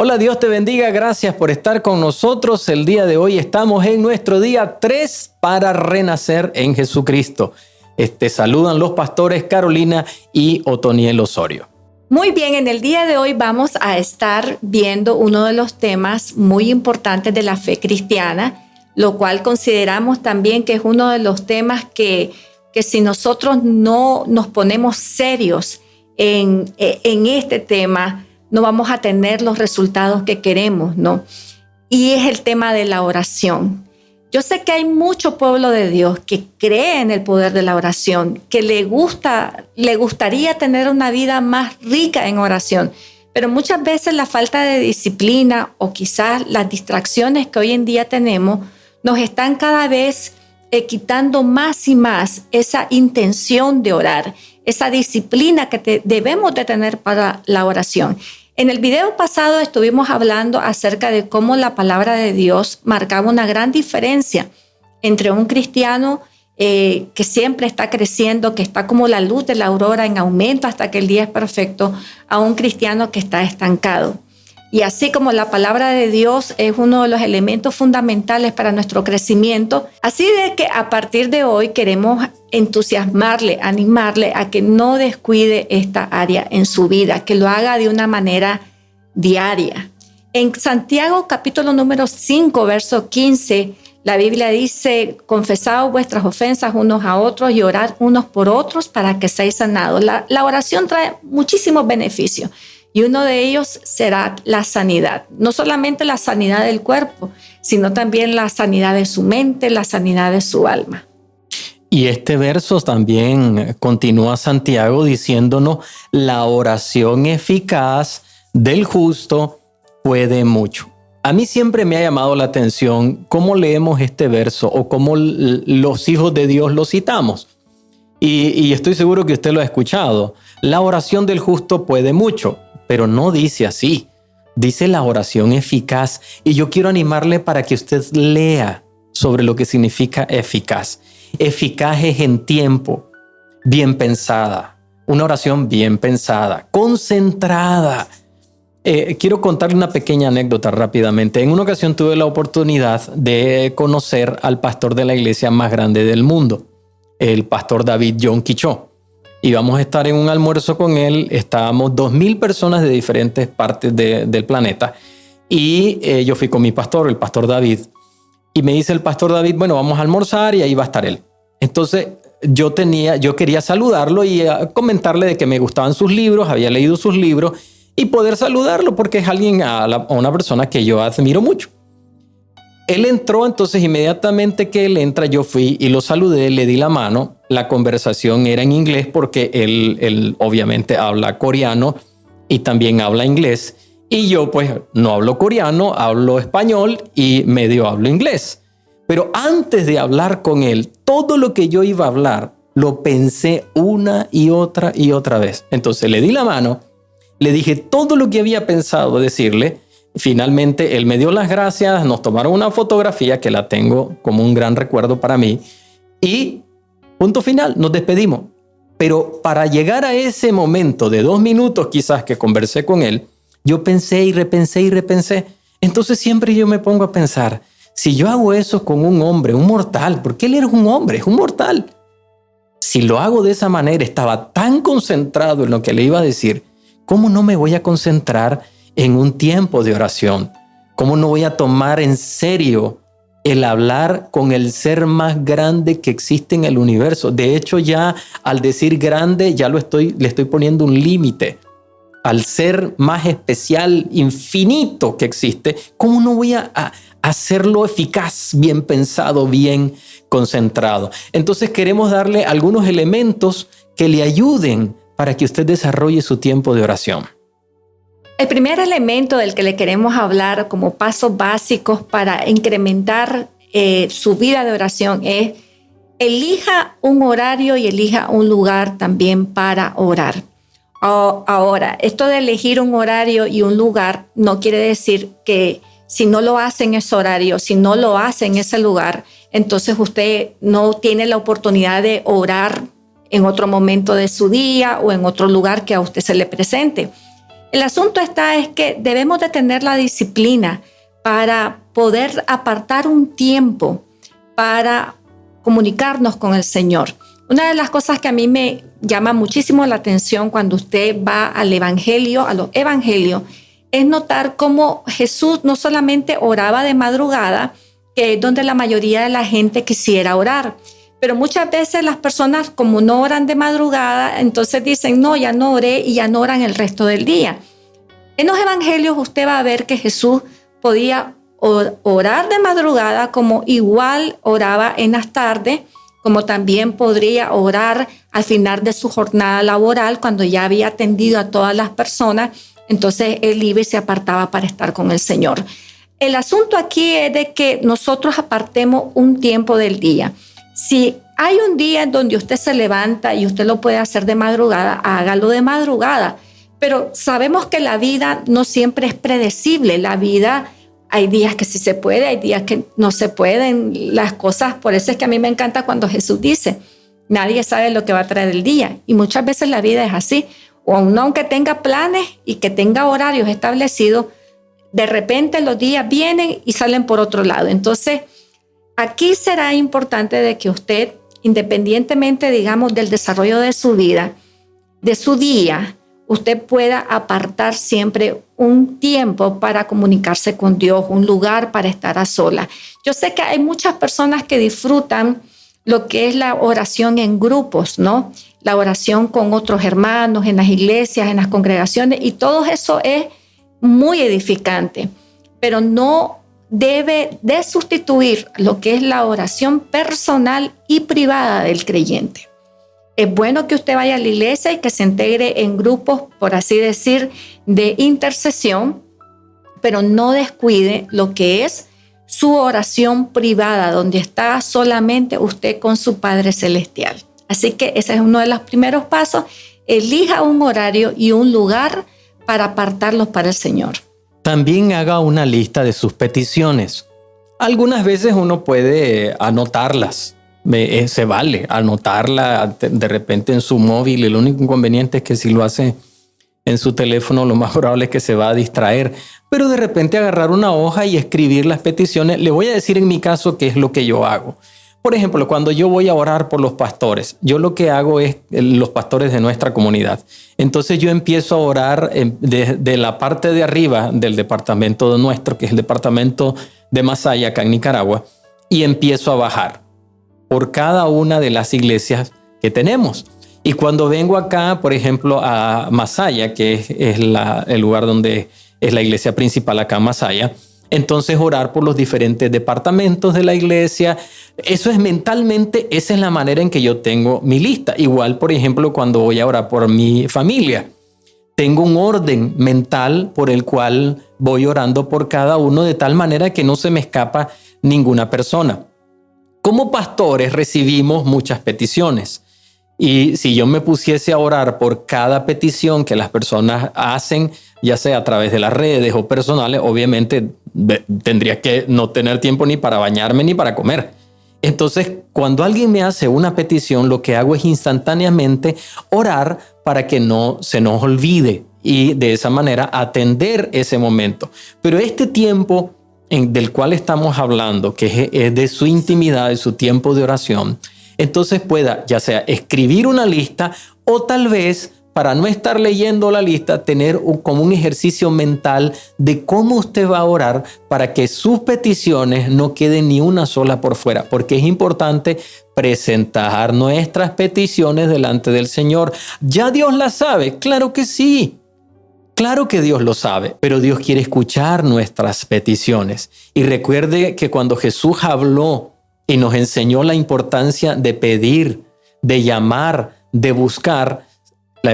Hola, Dios te bendiga, gracias por estar con nosotros. El día de hoy estamos en nuestro día 3 para renacer en Jesucristo. Te saludan los pastores Carolina y Otoniel Osorio. Muy bien, en el día de hoy vamos a estar viendo uno de los temas muy importantes de la fe cristiana, lo cual consideramos también que es uno de los temas que si nosotros no nos ponemos serios en este tema, no vamos a tener los resultados que queremos, ¿no? Y es el tema de la oración. Yo sé que hay mucho pueblo de Dios que cree en el poder de la oración, que le gustaría tener una vida más rica en oración, pero muchas veces la falta de disciplina o quizás las distracciones que hoy en día tenemos nos están cada vez quitando más y más esa intención de orar, esa disciplina que debemos de tener para la oración. En el video pasado estuvimos hablando acerca de cómo la palabra de Dios marcaba una gran diferencia entre un cristiano que siempre está creciendo, que está como la luz de la aurora en aumento hasta que el día es perfecto, a un cristiano que está estancado. Y así como la palabra de Dios es uno de los elementos fundamentales para nuestro crecimiento, así de que a partir de hoy queremos entusiasmarle, animarle a que no descuide esta área en su vida, que lo haga de una manera diaria. En Santiago capítulo número 5, verso 15, la Biblia dice: confesad vuestras ofensas unos a otros y orad unos por otros para que seáis sanados. La oración trae muchísimos beneficios. Y uno de ellos será la sanidad. No solamente la sanidad del cuerpo, sino también la sanidad de su mente, la sanidad de su alma. Y este verso también continúa Santiago diciéndonos: la oración eficaz del justo puede mucho. A mí siempre me ha llamado la atención cómo leemos este verso o cómo los hijos de Dios lo citamos. Y estoy seguro que usted lo ha escuchado. La oración del justo puede mucho. Pero no dice así, dice la oración eficaz. Y yo quiero animarle para que usted lea sobre lo que significa eficaz. Eficaz es en tiempo, bien pensada, una oración bien pensada, concentrada. Quiero contarle una pequeña anécdota rápidamente. En una ocasión tuve la oportunidad de conocer al pastor de la iglesia más grande del mundo, el pastor David John Quichó. Íbamos a estar en un almuerzo con él, estábamos 2,000 personas de diferentes partes del planeta y yo fui con mi pastor, el pastor David, y me dice el pastor David: bueno, vamos a almorzar y ahí va a estar él. Entonces yo quería saludarlo y comentarle de que me gustaban sus libros, había leído sus libros y poder saludarlo porque es alguien, a una persona que yo admiro mucho. Él entró, entonces inmediatamente que él entra, yo fui y lo saludé, le di la mano. La conversación era en inglés porque él obviamente habla coreano y también habla inglés. Y yo pues no hablo coreano, hablo español y medio hablo inglés. Pero antes de hablar con él, todo lo que yo iba a hablar lo pensé una y otra vez. Entonces le di la mano, le dije todo lo que había pensado decirle. Finalmente él me dio las gracias, nos tomaron una fotografía que la tengo como un gran recuerdo para mí y punto final, nos despedimos. Pero para llegar a ese momento de 2 minutos quizás que conversé con él, yo pensé y repensé. Entonces siempre yo me pongo a pensar, si yo hago eso con un hombre, un mortal, porque él era un hombre, es un mortal. Si lo hago de esa manera, estaba tan concentrado en lo que le iba a decir, ¿cómo no me voy a concentrar en un tiempo de oración? ¿Cómo no voy a tomar en serio el hablar con el ser más grande que existe en el universo? De hecho, ya al decir grande, ya le estoy poniendo un límite al ser más especial, infinito que existe. ¿Cómo no voy a hacerlo eficaz, bien pensado, bien concentrado? Entonces queremos darle algunos elementos que le ayuden para que usted desarrolle su tiempo de oración. El primer elemento del que le queremos hablar como pasos básicos para incrementar su vida de oración es: elija un horario y elija un lugar también para orar. Ahora, esto de elegir un horario y un lugar no quiere decir que si no lo hace en ese horario, si no lo hace en ese lugar, entonces usted no tiene la oportunidad de orar en otro momento de su día o en otro lugar que a usted se le presente. El asunto es que debemos de tener la disciplina para poder apartar un tiempo para comunicarnos con el Señor. Una de las cosas que a mí me llama muchísimo la atención cuando usted va al Evangelio, a los Evangelios, es notar cómo Jesús no solamente oraba de madrugada, que es donde la mayoría de la gente quisiera orar, pero muchas veces las personas, como no oran de madrugada, entonces dicen, no, ya no oré, y ya no oran el resto del día. En los Evangelios usted va a ver que Jesús podía orar de madrugada, como igual oraba en las tardes, como también podría orar al final de su jornada laboral, cuando ya había atendido a todas las personas. Entonces él iba y se apartaba para estar con el Señor. El asunto aquí es de que nosotros apartemos un tiempo del día. Si hay un día en donde usted se levanta y usted lo puede hacer de madrugada, hágalo de madrugada. Pero sabemos que la vida no siempre es predecible. La vida, hay días que sí se puede, hay días que no se pueden las cosas. Por eso es que a mí me encanta cuando Jesús dice, nadie sabe lo que va a traer el día. Y muchas veces la vida es así. O aunque tenga planes y que tenga horarios establecidos, de repente los días vienen y salen por otro lado. Entonces, aquí será importante de que usted, independientemente, digamos, del desarrollo de su vida, de su día, usted pueda apartar siempre un tiempo para comunicarse con Dios, un lugar para estar a solas. Yo sé que hay muchas personas que disfrutan lo que es la oración en grupos, ¿no? La oración con otros hermanos, en las iglesias, en las congregaciones, y todo eso es muy edificante, pero no debe de sustituir lo que es la oración personal y privada del creyente. Es bueno que usted vaya a la iglesia y que se integre en grupos, por así decir, de intercesión, pero no descuide lo que es su oración privada, donde está solamente usted con su Padre Celestial. Así que ese es uno de los primeros pasos. Elija un horario y un lugar para apartarlos para el Señor. También haga una lista de sus peticiones. Algunas veces uno puede anotarlas. Se vale anotarla de repente en su móvil. El único inconveniente es que si lo hace en su teléfono, lo más probable es que se va a distraer. Pero de repente agarrar una hoja y escribir las peticiones. Le voy a decir en mi caso qué es lo que yo hago. Por ejemplo, cuando yo voy a orar por los pastores, yo lo que hago es los pastores de nuestra comunidad. Entonces yo empiezo a orar de la parte de arriba del departamento nuestro, que es el departamento de Masaya, acá en Nicaragua, y empiezo a bajar por cada una de las iglesias que tenemos. Y cuando vengo acá, por ejemplo, a Masaya, que es el lugar donde es la iglesia principal acá en Masaya, entonces orar por los diferentes departamentos de la iglesia. Eso es mentalmente, esa es la manera en que yo tengo mi lista. Igual, por ejemplo, cuando voy a orar por mi familia, tengo un orden mental por el cual voy orando por cada uno, de tal manera que no se me escapa ninguna persona. Como pastores recibimos muchas peticiones. Y si yo me pusiese a orar por cada petición que las personas hacen, ya sea a través de las redes o personales, obviamente tendría que no tener tiempo ni para bañarme ni para comer. Entonces, cuando alguien me hace una petición, lo que hago es instantáneamente orar para que no se nos olvide y de esa manera atender ese momento. Pero este tiempo del cual estamos hablando, que es de su intimidad, de su tiempo de oración, entonces pueda ya sea escribir una lista o tal vez, para no estar leyendo la lista, tener como un ejercicio mental de cómo usted va a orar para que sus peticiones no queden ni una sola por fuera, porque es importante presentar nuestras peticiones delante del Señor. ¿Ya Dios las sabe? Claro que sí. Claro que Dios lo sabe, pero Dios quiere escuchar nuestras peticiones. Y recuerde que cuando Jesús habló y nos enseñó la importancia de pedir, de llamar, de buscar,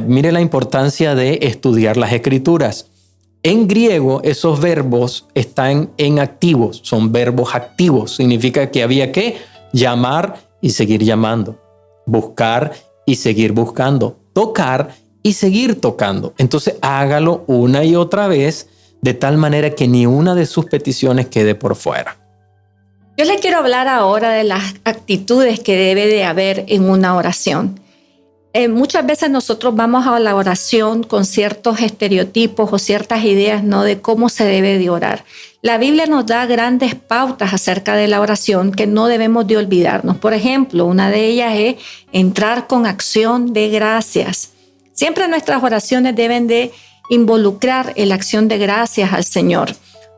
mire la importancia de estudiar las Escrituras. En griego, esos verbos están en activos, son verbos activos. Significa que había que llamar y seguir llamando, buscar y seguir buscando, tocar y seguir tocando. Entonces hágalo una y otra vez, de tal manera que ni una de sus peticiones quede por fuera. Yo le quiero hablar ahora de las actitudes que debe de haber en una oración. Muchas veces nosotros vamos a la oración con ciertos estereotipos o ciertas ideas, ¿no?, de cómo se debe de orar. La Biblia nos da grandes pautas acerca de la oración que no debemos de olvidarnos. Por ejemplo, una de ellas es entrar con acción de gracias. Siempre nuestras oraciones deben de involucrar la acción de gracias al Señor.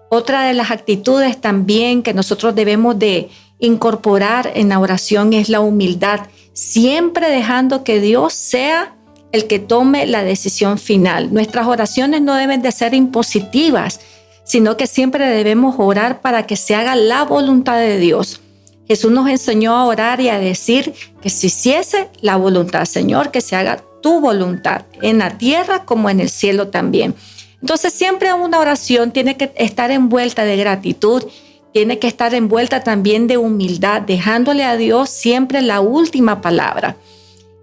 Otra de las actitudes también que nosotros debemos de incorporar en la oración es la humildad, siempre dejando que Dios sea el que tome la decisión final. Nuestras oraciones no deben de ser impositivas, sino que siempre debemos orar para que se haga la voluntad de Dios. Jesús nos enseñó a orar y a decir que se hiciese la voluntad, Señor, que se haga tu voluntad, en la tierra como en el cielo también. Entonces siempre una oración tiene que estar envuelta de gratitud, tiene que estar envuelta también de humildad, dejándole a Dios siempre la última palabra.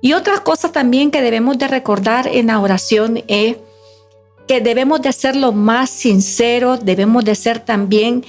Y otras cosas también que debemos de recordar en la oración es que debemos de ser lo más sinceros, debemos de ser también,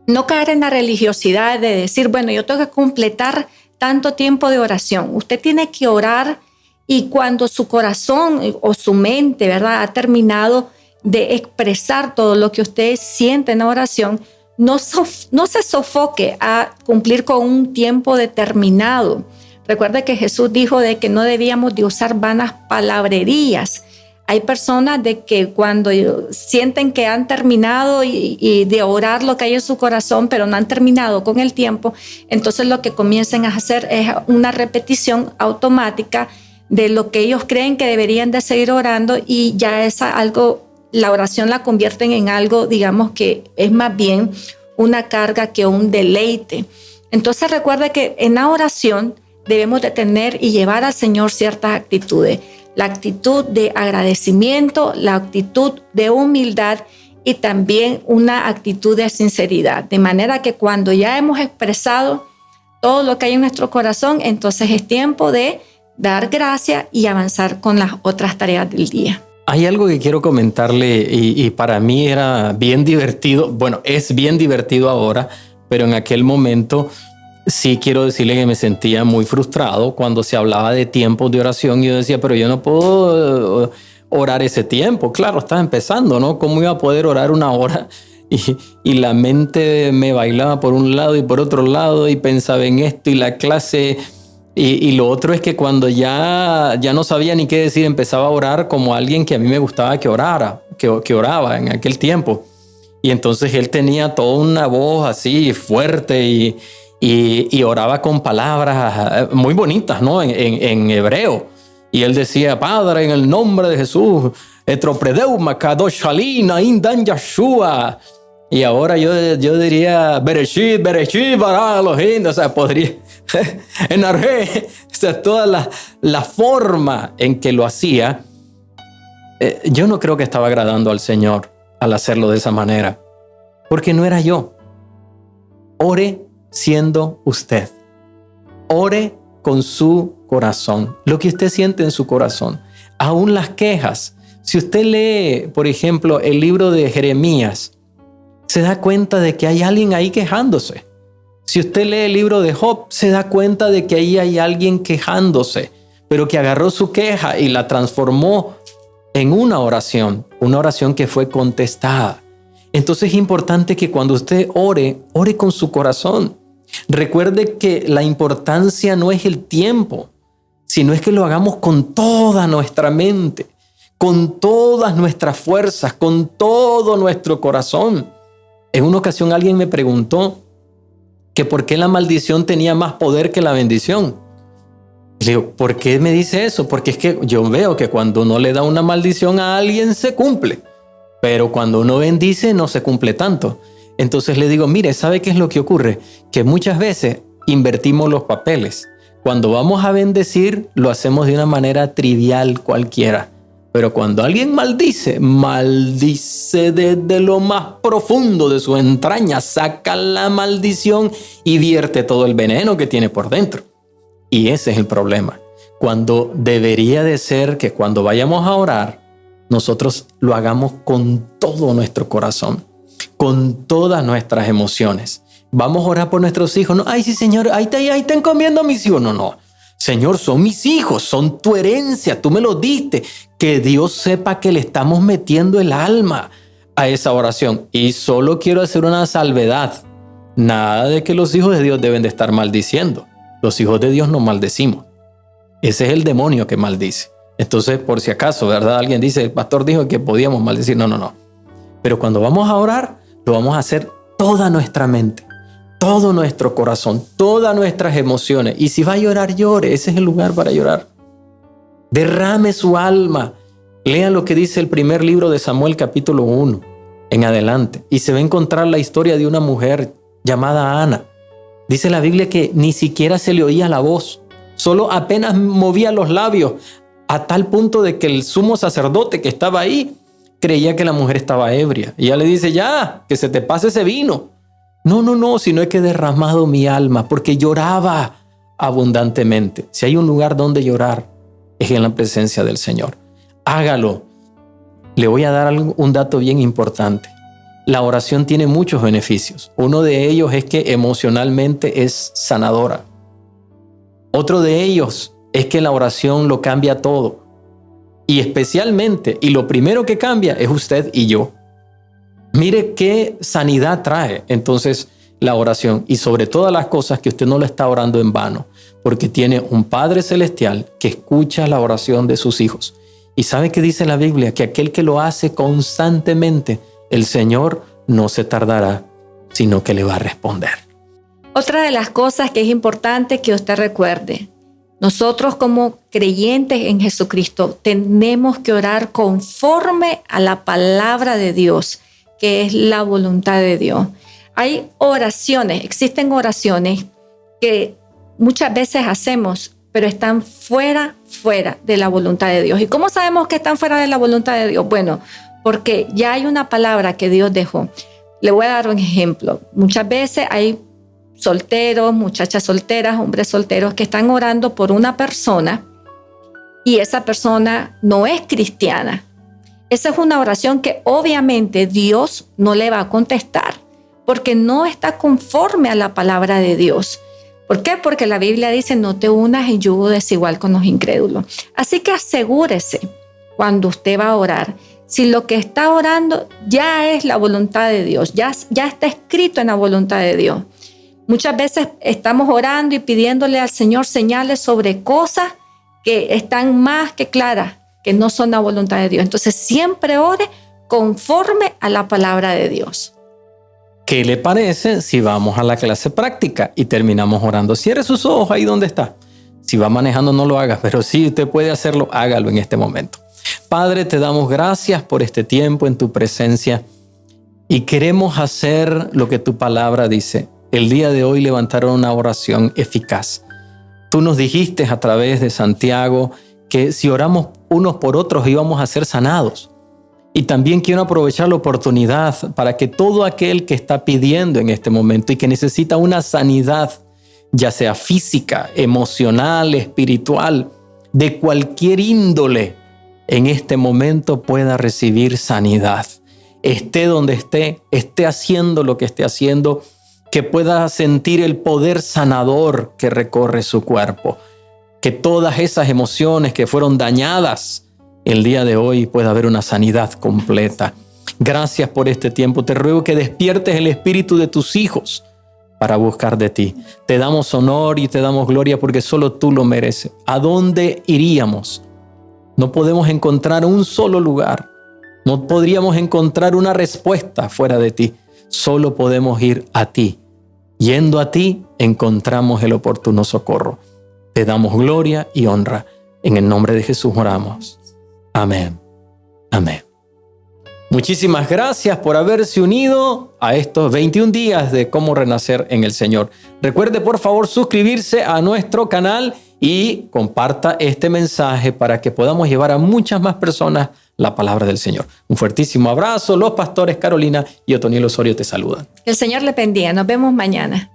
no caer en la religiosidad de decir, bueno, yo tengo que completar tanto tiempo de oración. Usted tiene que orar y cuando su corazón o su mente, ¿verdad?, ha terminado de expresar todo lo que usted siente en la oración, no se sofoque a cumplir con un tiempo determinado. Recuerde que Jesús dijo de que no debíamos de usar vanas palabrerías. Hay personas de que cuando sienten que han terminado y de orar lo que hay en su corazón, pero no han terminado con el tiempo, entonces lo que comienzan a hacer es una repetición automática de lo que ellos creen que deberían de seguir orando y ya es algo, la oración la convierten en algo, digamos, que es más bien una carga que un deleite. Entonces recuerda que en la oración debemos de tener y llevar al Señor ciertas actitudes. La actitud de agradecimiento, la actitud de humildad y también una actitud de sinceridad. De manera que cuando ya hemos expresado todo lo que hay en nuestro corazón, entonces es tiempo de dar gracias y avanzar con las otras tareas del día. Hay algo que quiero comentarle y para mí era bien divertido. Bueno, es bien divertido ahora, pero en aquel momento sí quiero decirle que me sentía muy frustrado cuando se hablaba de tiempos de oración y yo decía, pero yo no puedo orar ese tiempo. Claro, estaba empezando, ¿no? ¿Cómo iba a poder orar una hora? Y la mente me bailaba por un lado y por otro lado y pensaba en esto y la clase. Y lo otro es que cuando ya no sabía ni qué decir, empezaba a orar como alguien que a mí me gustaba que orara, que oraba en aquel tiempo. Y entonces él tenía toda una voz así fuerte y oraba con palabras muy bonitas, ¿no? En hebreo. Y él decía, Padre, en el nombre de Jesús, Etropredeuma, Kadosh Halina, Indan Yashua. Y ahora yo diría, Bereshit, Bereshit, bara Elohim. O sea, podría, enarjé, o sea, toda la forma en que lo hacía, yo no creo que estaba agradando al Señor al hacerlo de esa manera, porque no era yo. Ore siendo usted. Ore con su corazón, lo que usted siente en su corazón. Aún las quejas. Si usted lee, por ejemplo, el libro de Jeremías, se da cuenta de que hay alguien ahí quejándose. Si usted lee el libro de Job, se da cuenta de que ahí hay alguien quejándose, pero que agarró su queja y la transformó en una oración que fue contestada. Entonces es importante que cuando usted ore con su corazón. Recuerde que la importancia no es el tiempo, sino es que lo hagamos con toda nuestra mente, con todas nuestras fuerzas, con todo nuestro corazón. En una ocasión alguien me preguntó que por qué la maldición tenía más poder que la bendición. Le digo, ¿por qué me dice eso? Porque es que yo veo que cuando uno le da una maldición a alguien se cumple, pero cuando uno bendice no se cumple tanto. Entonces le digo, mire, ¿sabe qué es lo que ocurre? Que muchas veces invertimos los papeles. Cuando vamos a bendecir, lo hacemos de una manera trivial cualquiera. Pero cuando alguien maldice desde lo más profundo de su entraña, saca la maldición y vierte todo el veneno que tiene por dentro. Y ese es el problema. Cuando debería de ser que cuando vayamos a orar, nosotros lo hagamos con todo nuestro corazón, con todas nuestras emociones. Vamos a orar por nuestros hijos. No, ay, sí, Señor, ahí te encomiendo a mis hijos. No. Señor, son mis hijos, son tu herencia, tú me los diste. Que Dios sepa que le estamos metiendo el alma a esa oración. Y solo quiero hacer una salvedad. Nada de que los hijos de Dios deben de estar maldiciendo. Los hijos de Dios no maldecimos. Ese es el demonio que maldice. Entonces, por si acaso, ¿verdad? Alguien dice, el pastor dijo que podíamos maldecir. No. Pero cuando vamos a orar, lo vamos a hacer toda nuestra mente, todo nuestro corazón, todas nuestras emociones. Y si va a llorar, llore. Ese es el lugar para llorar. Derrame su alma. Lea lo que dice el primer libro de Samuel, capítulo 1, en adelante. Y se va a encontrar la historia de una mujer llamada Ana. Dice la Biblia que ni siquiera se le oía la voz. Solo apenas movía los labios, a tal punto de que el sumo sacerdote que estaba ahí creía que la mujer estaba ebria. Y ella le dice, ya, que se te pase ese vino. No, sino es que he derramado mi alma porque lloraba abundantemente. Si hay un lugar donde llorar, es en la presencia del Señor. Hágalo. Le voy a dar un dato bien importante. La oración tiene muchos beneficios. Uno de ellos es que emocionalmente es sanadora. Otro de ellos es que la oración lo cambia todo. Y especialmente, y lo primero que cambia es usted y yo. Mire qué sanidad trae entonces la oración. Y sobre todas las cosas, que usted no lo está orando en vano, porque tiene un Padre Celestial que escucha la oración de sus hijos. Y ¿sabe qué dice la Biblia? Que aquel que lo hace constantemente, el Señor no se tardará, sino que le va a responder. Otra de las cosas que es importante que usted recuerde, nosotros como creyentes en Jesucristo tenemos que orar conforme a la palabra de Dios, que es la voluntad de Dios. Hay oraciones, existen oraciones que muchas veces hacemos, pero están fuera de la voluntad de Dios. ¿Y cómo sabemos que están fuera de la voluntad de Dios? Bueno, porque ya hay una palabra que Dios dejó. Le voy a dar un ejemplo. Muchas veces hay solteros, muchachas solteras, hombres solteros que están orando por una persona y esa persona no es cristiana. Esa es una oración que obviamente Dios no le va a contestar porque no está conforme a la palabra de Dios. ¿Por qué? Porque la Biblia dice, no te unas en yugo desigual con los incrédulos. Así que asegúrese cuando usted va a orar, si lo que está orando ya es la voluntad de Dios, ya está escrito en la voluntad de Dios. Muchas veces estamos orando y pidiéndole al Señor señales sobre cosas que están más que claras, que no son la voluntad de Dios. Entonces siempre ore conforme a la palabra de Dios. ¿Qué le parece si vamos a la clase práctica y terminamos orando? Cierre sus ojos ahí donde está. Si va manejando, no lo haga, pero si usted puede hacerlo, hágalo en este momento. Padre, te damos gracias por este tiempo en tu presencia y queremos hacer lo que tu palabra dice. El día de hoy levantaron una oración eficaz. Tú nos dijiste a través de Santiago que si oramos unos por otros íbamos a ser sanados. Y también quiero aprovechar la oportunidad para que todo aquel que está pidiendo en este momento y que necesita una sanidad, ya sea física, emocional, espiritual, de cualquier índole, en este momento pueda recibir sanidad. Esté donde esté haciendo lo que esté haciendo, que pueda sentir el poder sanador que recorre su cuerpo. Que todas esas emociones que fueron dañadas el día de hoy pueda haber una sanidad completa. Gracias por este tiempo. Te ruego que despiertes el espíritu de tus hijos para buscar de ti. Te damos honor y te damos gloria porque solo tú lo mereces. ¿A dónde iríamos? No podemos encontrar un solo lugar. No podríamos encontrar una respuesta fuera de ti. Solo podemos ir a ti. Yendo a ti, encontramos el oportuno socorro. Te damos gloria y honra. En el nombre de Jesús oramos. Amén. Amén. Muchísimas gracias por haberse unido a estos 21 días de cómo renacer en el Señor. Recuerde, por favor, suscribirse a nuestro canal y comparta este mensaje para que podamos llevar a muchas más personas la palabra del Señor. Un fuertísimo abrazo. Los pastores Carolina y Otoniel Osorio te saludan. Que el Señor le bendiga. Nos vemos mañana.